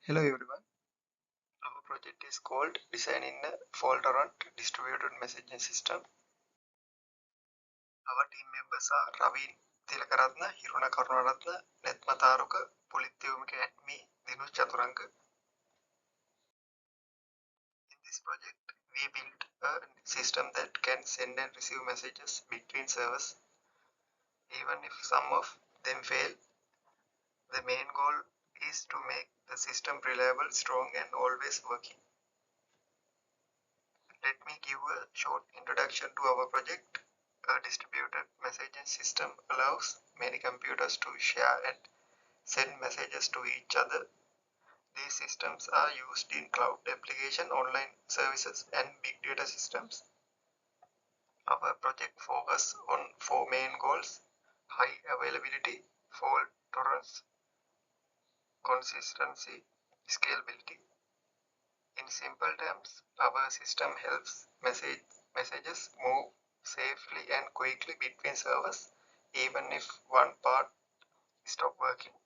Hello everyone. Our project is called Designing a Fault-Tolerant Distributed Messaging System. Our team members are Ravin Thilakarathna, Karunarathna, Tharuka, Thewmika and me, Chaturanga. In this project, we built a system that can send and receive messages between servers. Even if some of them fail, the main goal is to make the system reliable, strong and always working. Let me give a short introduction to our project. A distributed messaging system allows many computers to share and send messages to each other. These systems are used in cloud application, online services, and big data systems. Our project focuses on four main goals: high availability, fault tolerance, consistency, scalability. In simple terms, our system helps messages move safely and quickly between servers, even if one part stops working.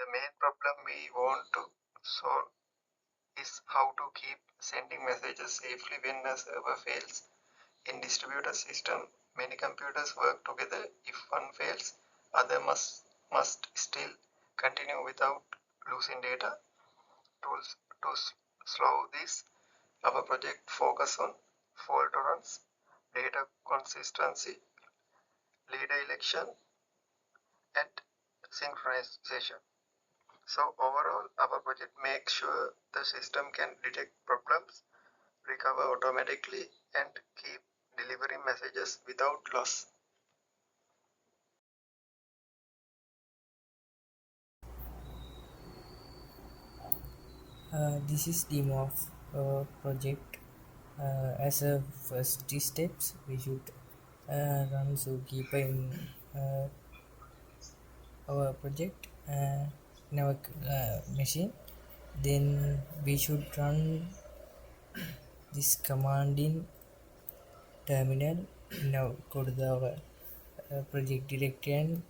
The main problem we want to solve is how to keep sending messages safely when a server fails. In distributed system, many computers work together. If one fails, other must still continue without losing data. To slow this, our project focus on fault tolerance, data consistency, leader election, and synchronization. So overall, our project makes sure the system can detect problems, recover automatically, and keep delivering messages without loss. This is demo of project. As a first steps, we should run Zookeeper in our project in our machine. Then we should run this command in terminal. Now go to our project directory and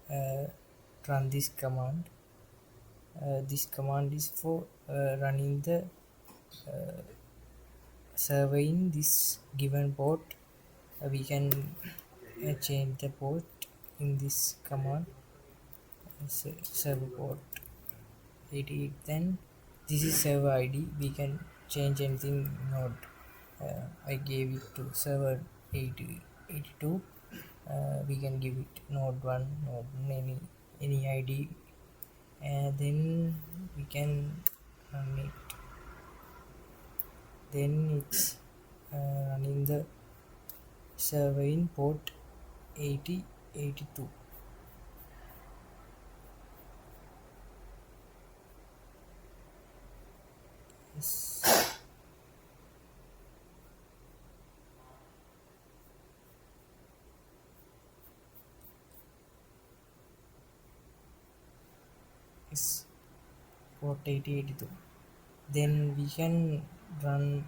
run this command. This command is for running the server in this given port. We can change the port in this command. Server port 88. Then this is server ID. We can change anything node. I gave it to server 82. We can give it node 1, node any ID, and then we can run it. Then it's running the server in port 8082. Yes. Yes, port 8082. Then we can run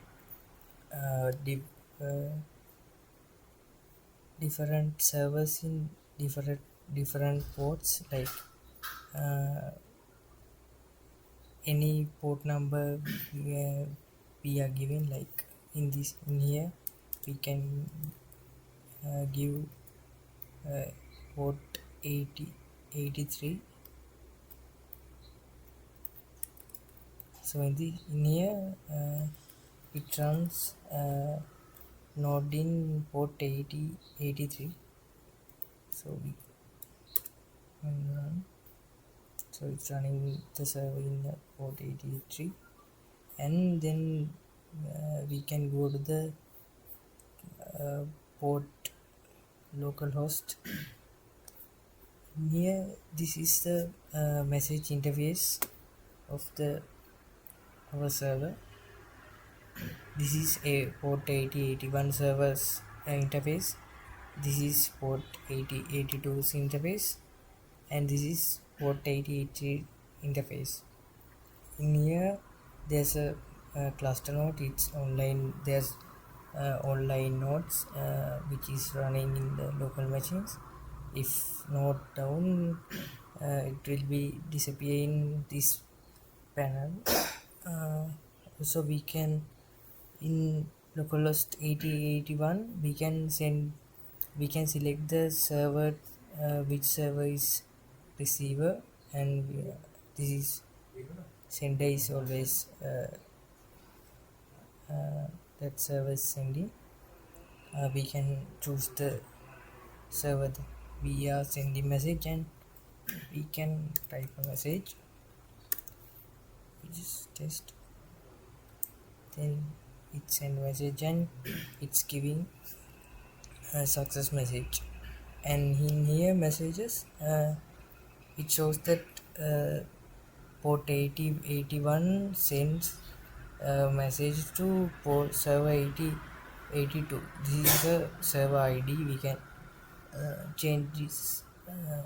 uh, different servers in different ports, like uh, any port number we are given, like in here we can give port 8083. So in here it runs node in port 8083. So we can run. So it's running the server in the port 8083, and then we can go to the port localhost. Here this is the message interface of the our server. This is a port 8081 server's interface. This is port 8082's interface, and this is port 8083 interface. In here there's a cluster node. It's online. There's online nodes which is running in the local machines. If node down, it will be disappear in this panel. uh, so we can in localhost 8081 we can select the server, which server is receiver, and this is sender is always that server is sending. We can choose the server that we are sending message, and we can type a message which is test, then it send message and it's giving a success message. And in here messages, it shows that port 8081 sends a message to port server 8082. This is the server id. We can change this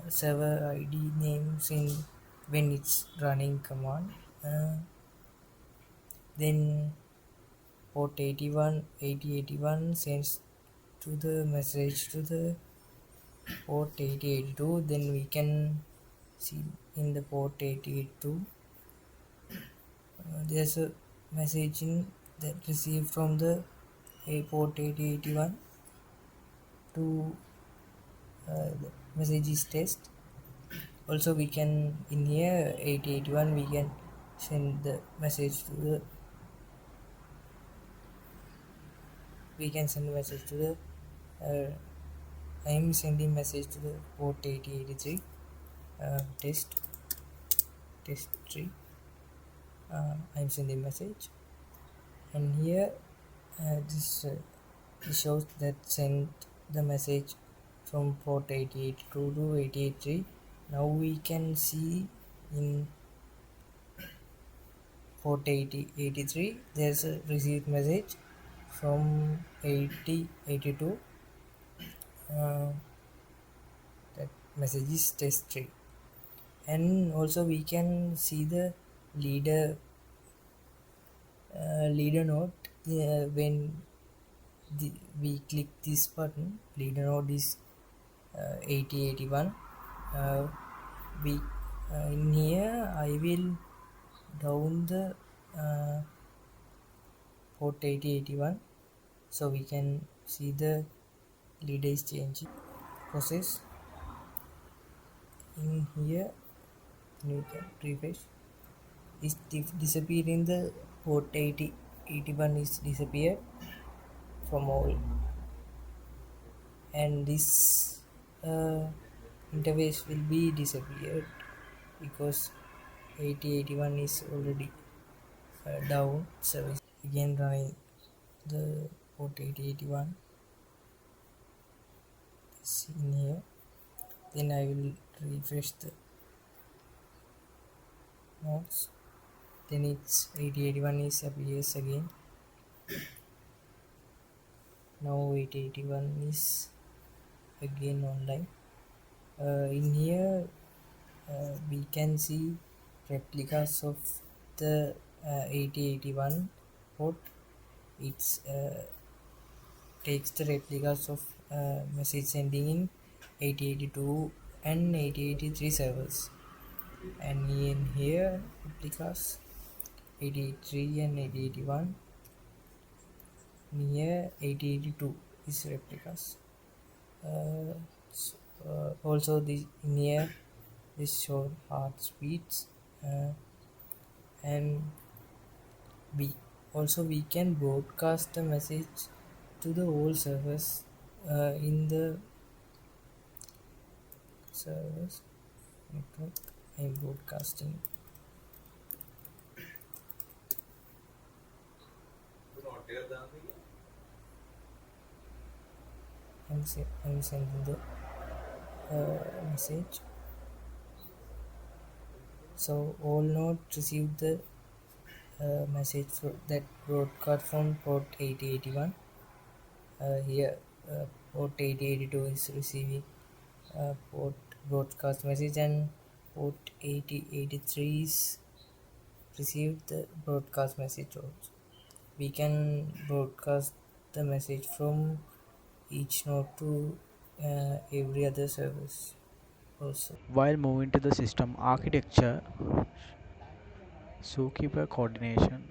server id names in when it's running command. Then port 8081 sends to the message to the port 8082. Then we can see in the port 8082 there's a messaging that received from the port 8081 to the message is test. Also we can in here 8081 we can send the message to the we can send a message to the I am sending message to the port 8083 test 3. I am sending message, and here this shows that sent the message from port 8082 to 8083. Now we can see in port 8083 there's a received message from 8082. That message is test 3. And also we can see the leader node when we click this button. Leader node is 8081. We in here I will down the port 8081 so we can see the leader is changing process. In here you can refresh, is disappear in the port 8081 is disappeared from all, and this interface will be disappeared because 8081 is already down service. Again running the port 8081 is in here, then I will refresh the nodes, then it's 8081 is appears again. Now 8081 is again online. In here we can see replicas of the 8081 port. It's takes the replicas of message sending in 8082 and 8083 servers, and in here replicas 8083 and 8081. In here 8082 is replicas. Also this in here this show hard speeds, and we can broadcast the message to the whole servers in the servers network. I am broadcasting. I'm sending the message. So all nodes received the message that broadcast from port 8081. Here port 8082 is receiving port broadcast message, and port 8083 is received the broadcast message also. We can broadcast the message from each node to every other service also. While moving to the system architecture, zookeeper coordination.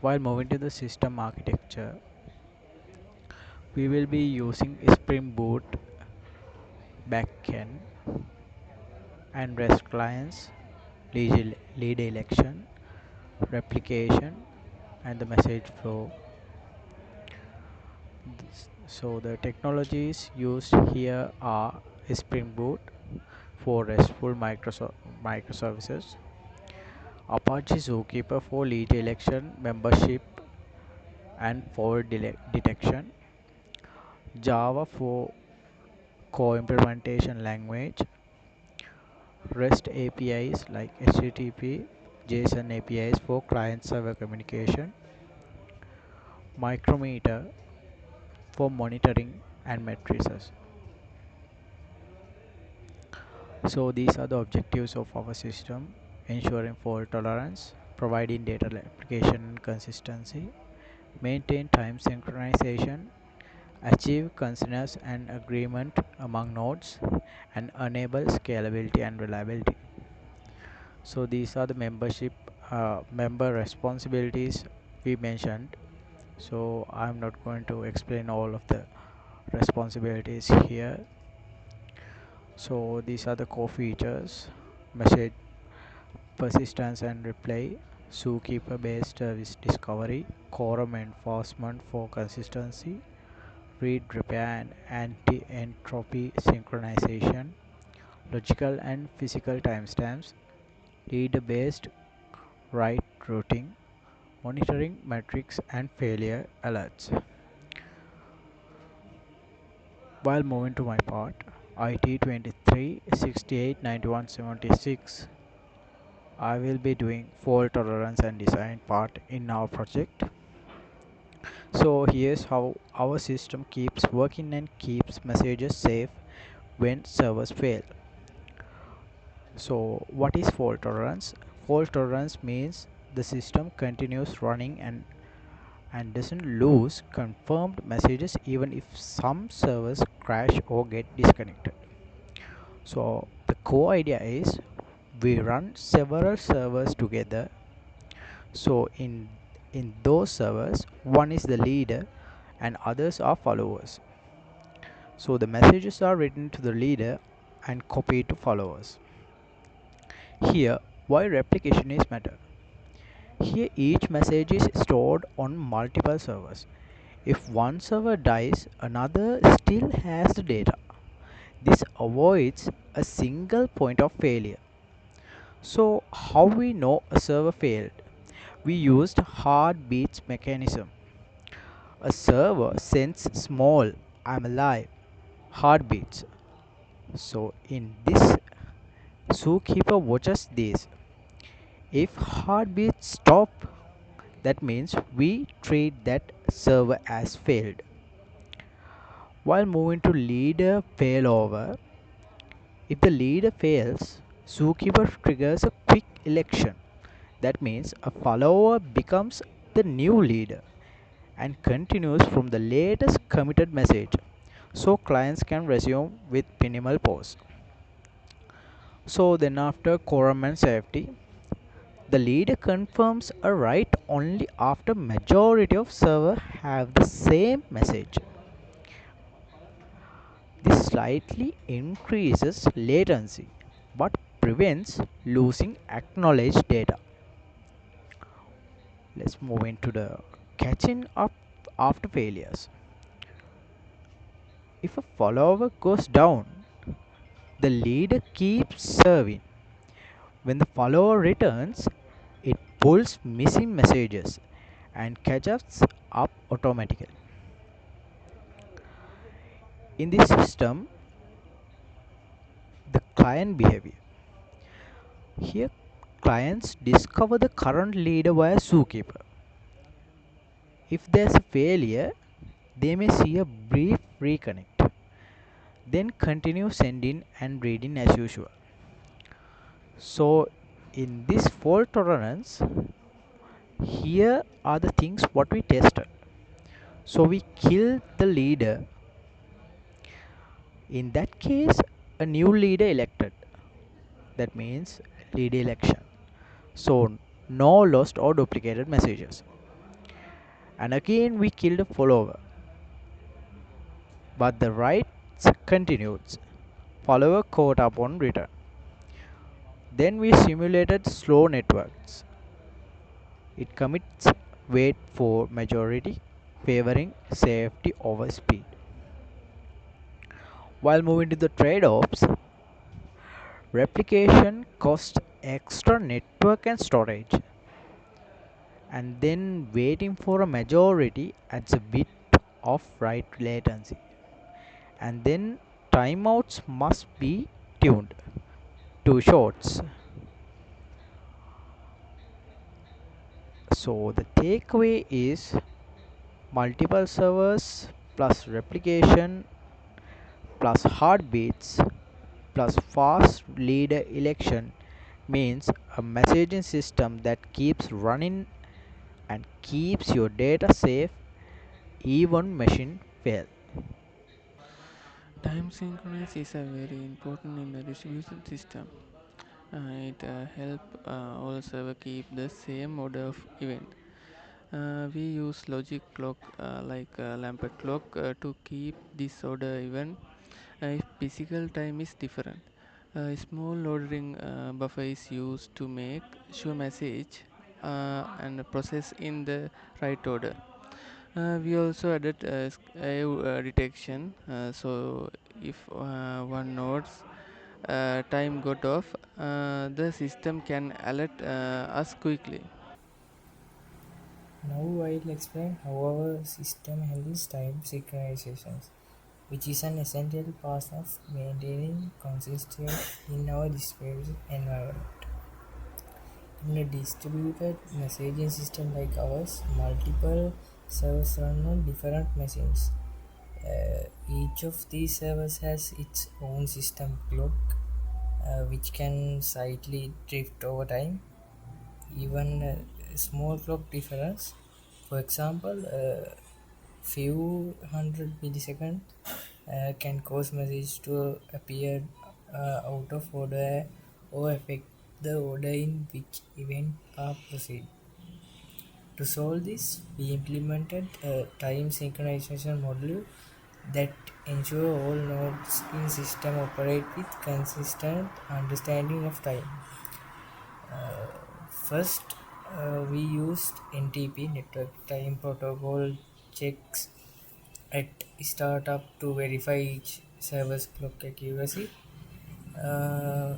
While moving to the system architecture, we will be using Spring Boot backend and REST clients, lead election, replication, and the message flow. So the technologies used here are Spring Boot for RESTful microservices, Apache Zookeeper for lead election, membership, and forward detection, Java for co-implementation language, REST APIs like HTTP, JSON APIs for client-server communication, Micrometer for monitoring and matrices. So these are the objectives of our system: ensuring fault tolerance, providing data replication consistency, maintain time synchronization, achieve consensus and agreement among nodes, and enable scalability and reliability. So these are the member responsibilities we mentioned. So I'm not going to explain all of the responsibilities here. So these are the core features: message persistence and reply, zookeeper based service discovery, quorum enforcement for consistency, read repair and anti entropy synchronization, logical and physical timestamps, reader based write routing, monitoring metrics and failure alerts. While moving to my part, IT 23 68 91 76, I will be doing fault tolerance and design part in our project. So here's how our system keeps working and keeps messages safe when servers fail. So what is fault tolerance? Fault tolerance means the system continues running and doesn't lose confirmed messages even if some servers crash or get disconnected. So the core idea is we run several servers together. So in those servers, one is the leader and others are followers. So the messages are written to the leader and copied to followers. Here, why replication is matter. Here each message is stored on multiple servers. If one server dies, another still has the data. This avoids a single point of failure. So how we know a server failed? We used heartbeats mechanism. A server sends small "I'm alive" heartbeats. So in this, zookeeper watches this. If heartbeats stop, that means we treat that server as failed. While moving to leader failover, if the leader fails, zookeeper triggers a quick election. That means a follower becomes the new leader and continues from the latest committed message, so clients can resume with minimal pause. So then after quorum and safety, the leader confirms a write only after majority of server have the same message. This slightly increases latency but prevents losing acknowledged data. Let's move into the catching up after failures. If a follower goes down, the leader keeps serving. When the follower returns, it pulls missing messages and catches up automatically. In this system, the client behavior. Here, clients discover the current leader via zookeeper. If there's a failure, they may see a brief reconnect, then continue sending and reading as usual. So, in this fault tolerance, here are the things what we tested. So we kill the leader. In that case, a new leader elected. That means leader election. So no lost or duplicated messages. And again we killed a follower. But the rights continues. Follower caught up on return. Then we simulated slow networks. It commits wait for majority, favoring safety over speed. While moving to the trade-offs, replication costs extra network and storage, and then waiting for a majority adds a bit of write latency. And then timeouts must be tuned to shorts. So the takeaway is multiple servers plus replication plus heartbeats plus fast leader election means a messaging system that keeps running and keeps your data safe even machine fail. Time synchronous is a very important in the distribution system. It help all server keep the same order of event. We use logic clock like Lampert clock to keep this order even if physical time is different. A small ordering buffer is used to make sure message and process in the right order. We also added detection, so if one node's time got off, the system can alert us quickly. Now I'll explain how our system handles time synchronizations, which is an essential part of maintaining consistency in our distributed environment. In a distributed messaging system like ours, multiple servers run on different machines. Each of these servers has its own system clock, which can slightly drift over time. Even a small clock difference, for example, few hundred milliseconds, can cause message to appear out of order or affect the order in which event are proceed. To solve this, we implemented a time synchronization module that ensure all nodes in system operate with consistent understanding of time. First, we used NTP network time protocol checks at startup to verify each server's clock accuracy. Uh,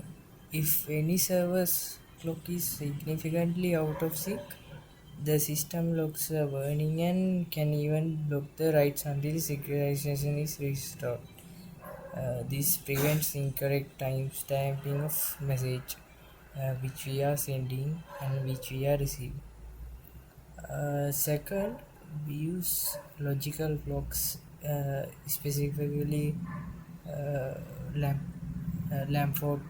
if any server's clock is significantly out of sync, the system logs a warning and can even block the writes until synchronization is restored. This prevents incorrect timestamping of message which we are sending and which we are receiving. Second, we use logical clocks, specifically uh, lamp, Lamford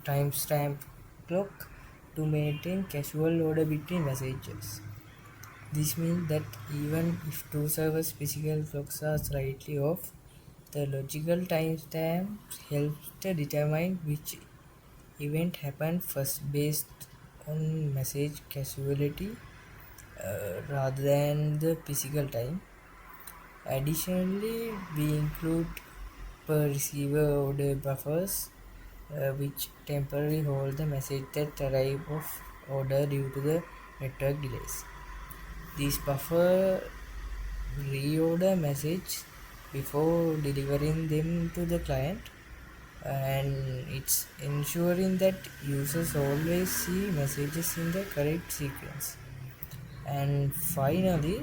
timestamp clock to maintain casual order between messages. This means that even if two servers' physical clocks are slightly off, the logical timestamp helps to determine which event happened first based on message casualty rather than the physical time. Additionally, we include per receiver order buffers which temporarily hold the message that arrive of order due to the network delays. These buffer reorder message before delivering them to the client, and it's ensuring that users always see messages in the correct sequence. And finally,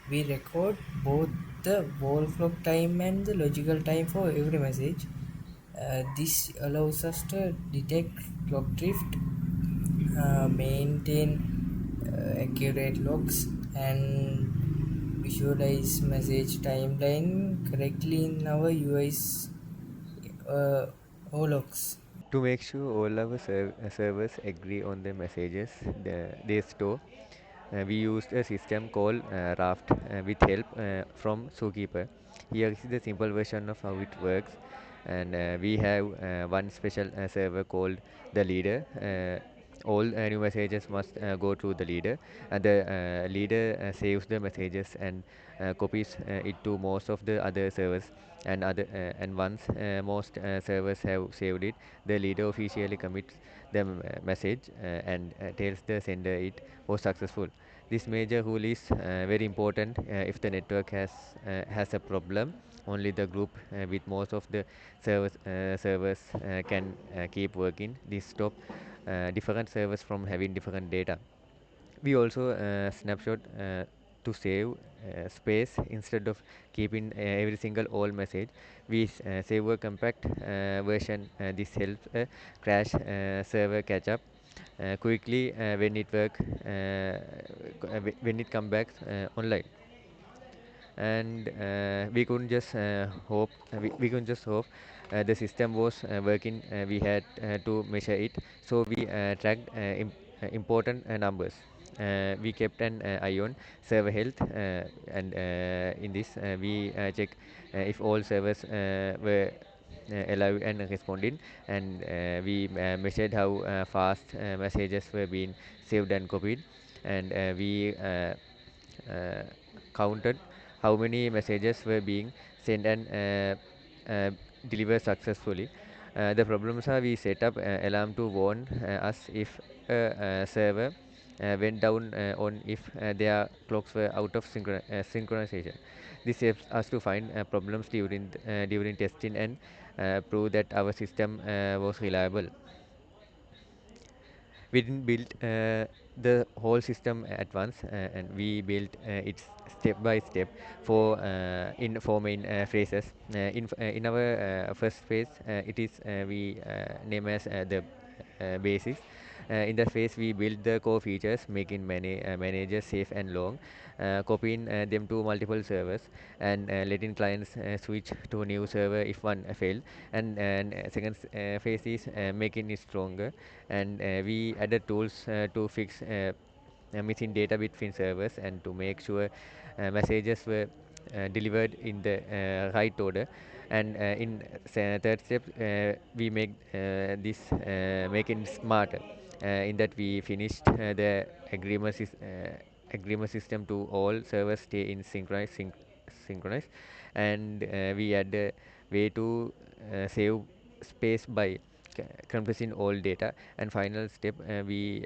we record both the wall clock time and the logical time for every message. This allows us to detect clock drift, maintain accurate logs, and visualize message timeline correctly in our UI's logs. To make sure all our servers agree on the messages they store, we used a system called Raft with help from Zookeeper. Here is the simple version of how it works. And we have one special server called the leader. All new messages must go through the leader, and the leader saves the messages and copies it to most of the other servers. And once most servers have saved it, the leader officially commits the message and tells the sender it was successful. This major rule is very important if the network has a problem. Only the group with most of the servers can keep working. This stop different servers from having different data. We also snapshot to save space instead of keeping every single old message. We save a compact version. This helps crash server catch up quickly when it when it come back online. And we couldn't just hope we couldn't just hope the system was working. We had to measure it, so we tracked important numbers. We kept an eye on server health, and in this we check if all servers were alive and responding. And we measured how fast messages were being saved and copied. And we uh, counted how many messages were being sent and delivered successfully. The problems are we set up alarm to warn us if a server went down on if their clocks were out of synchronization. This helps us to find problems during testing and prove that our system was reliable. We didn't build the whole system at once, and we built it step by step in four main phases. In our first phase, it is we name as the basics. In that phase, we build the core features, making managers safe and long, copying them to multiple servers, and letting clients switch to a new server if one failed. And second phase is making it stronger, and we added tools to fix missing data between servers and to make sure messages were delivered in the right order. And in third step, we make it smarter. In that we finished the agreement system to all servers stay in synchronized. And we add a way to save space by compressing all data. And final step, we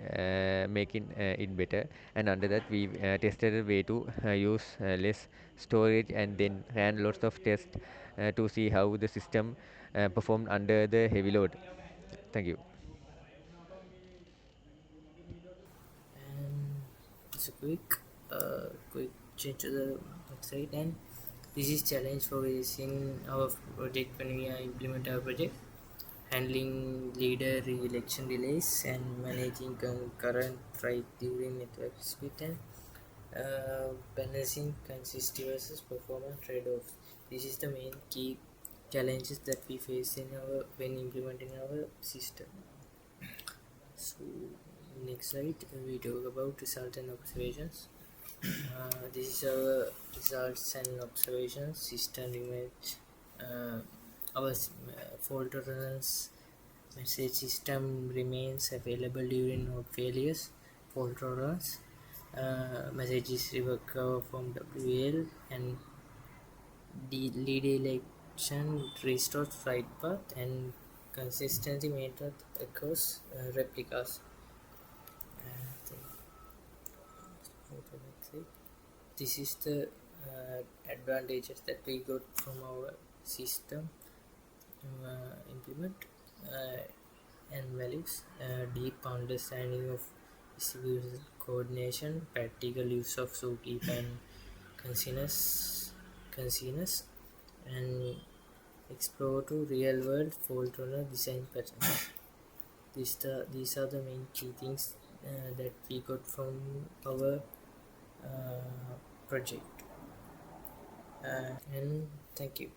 making it better. And under that we tested a way to use less storage, and then ran lots of tests to see how the system performed under the heavy load. Thank you. And it's a quick change to the website. And this is challenge for using our project when we implement our project, handling leader election delays and managing concurrent write during network speed, and balancing consistency versus performance trade-offs. This is the main key challenges that we face in our when implementing our system. So next slide, we talk about result and observations. This is our results and observations. System image. Our fault tolerance message system remains available during node failures. Fault tolerance messages recover from WL, and lead election restores right path, and consistency method occurs replicas. This is the advantages that we got from our system implement and values. Deep understanding of distributed coordination, practical use of Zookeeper and consciousness, and explore to real world fault tolerant design patterns. These are the main key things that we got from our project. And thank you.